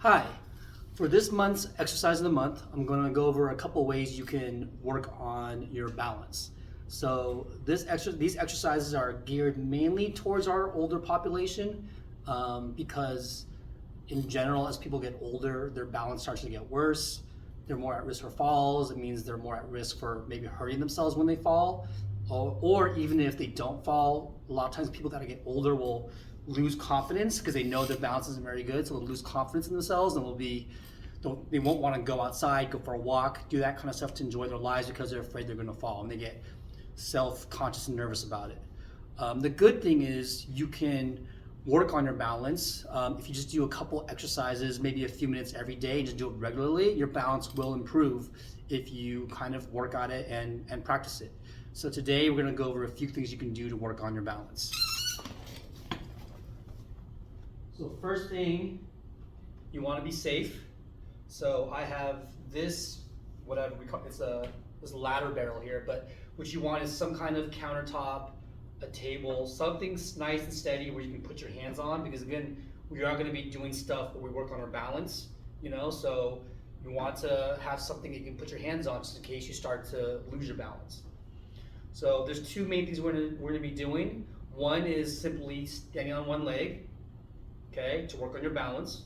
Hi, for this month's exercise of the month, I'm going to go over a couple ways you can work on your balance. So these exercises are geared mainly towards our older population because in general, as people get older, their balance starts to get worse. They're more at risk for falls. It means they're more at risk for maybe hurting themselves when they fall. Or even if they don't fall, a lot of times people that get older will lose confidence because they know their balance isn't very good. So they'll lose confidence in themselves and they won't want to go outside, go for a walk, do that kind of stuff to enjoy their lives because they're afraid they're going to fall and they get self-conscious and nervous about it. The good thing is you can work on your balance. If you just do a couple exercises, maybe a few minutes every day, and just do it regularly, your balance will improve if you kind of work on it and practice it. So today we're going to go over a few things you can do to work on your balance. So first thing, you want to be safe. So I have this, whatever we call it's this ladder barrel here, but what you want is some kind of countertop, a table, something nice and steady where you can put your hands on, because again, we are going to be doing stuff where we work on our balance, so you want to have something that you can put your hands on just in case you start to lose your balance. So there's two main things we're going to be doing. One is simply standing on one leg, okay, to work on your balance.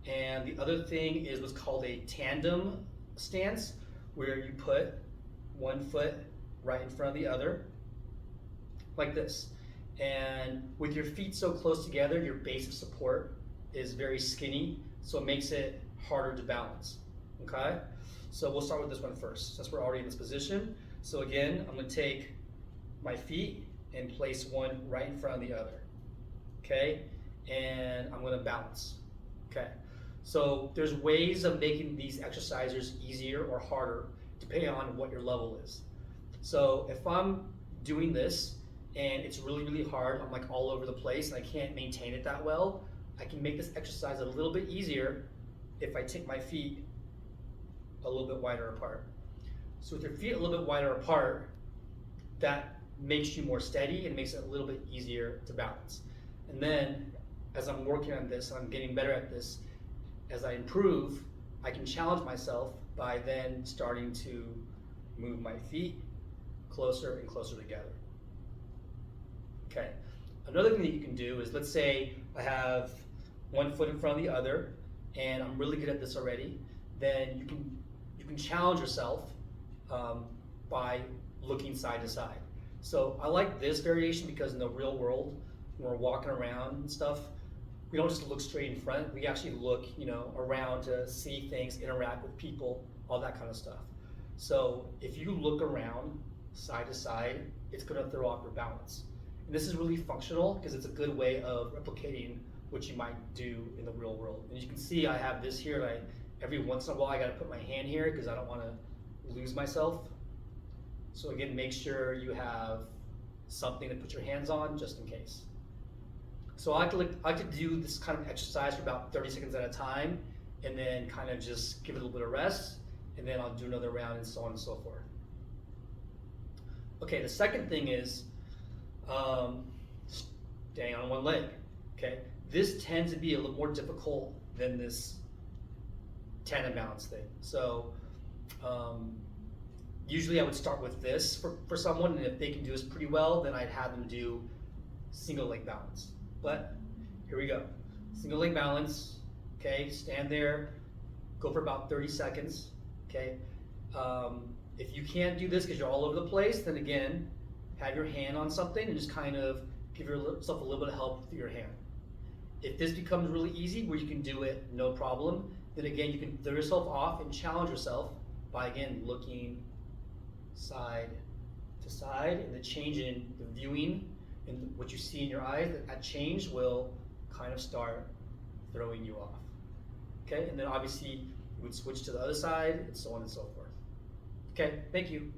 And the other thing is what's called a tandem stance, where you put one foot right in front of the other, like this. And with your feet so close together, your base of support is very skinny, so it makes it harder to balance, okay? So we'll start with this one first, since we're already in this position. So again, I'm gonna take my feet and place one right in front of the other, okay? And I'm gonna balance, okay? So there's ways of making these exercises easier or harder depending on what your level is. So if I'm doing this and it's really, really hard, I'm like all over the place and I can't maintain it that well, I can make this exercise a little bit easier if I take my feet a little bit wider apart. So with your feet a little bit wider apart, that makes you more steady and makes it a little bit easier to balance. And then as I'm working on this, I'm getting better at this, as I improve, I can challenge myself by then starting to move my feet closer and closer together. Okay, another thing that you can do is, let's say I have one foot in front of the other and I'm really good at this already, then you can challenge yourself by looking side to side. So I like this variation because in the real world, when we're walking around and stuff, we don't just look straight in front, we actually look around to see things, interact with people, all that kind of stuff. So if you look around side to side, it's going to throw off your balance. And this is really functional because it's a good way of replicating what you might do in the real world. And you can see I have this here, and every once in a while I got to put my hand here because I don't want to lose myself. So again, make sure you have something to put your hands on just in case. So I like to do this kind of exercise for about 30 seconds at a time, and then kind of just give it a little bit of rest, and then I'll do another round and so on and so forth. Okay, the second thing is staying on one leg. Okay, this tends to be a little more difficult than this tandem balance thing. So usually I would start with this for someone, and if they can do this pretty well, then I'd have them do single leg balance. But here we go. Single leg balance, okay, stand there, go for about 30 seconds, okay? If you can't do this because you're all over the place, then again, have your hand on something and just kind of give yourself a little bit of help with your hand. If this becomes really easy where you can do it no problem, then again, you can throw yourself off and challenge yourself by again looking side to side, and the change in the viewing and what you see in your eyes, that change will kind of start throwing you off. Okay, and then obviously you would switch to the other side and so on and so forth. Okay, thank you.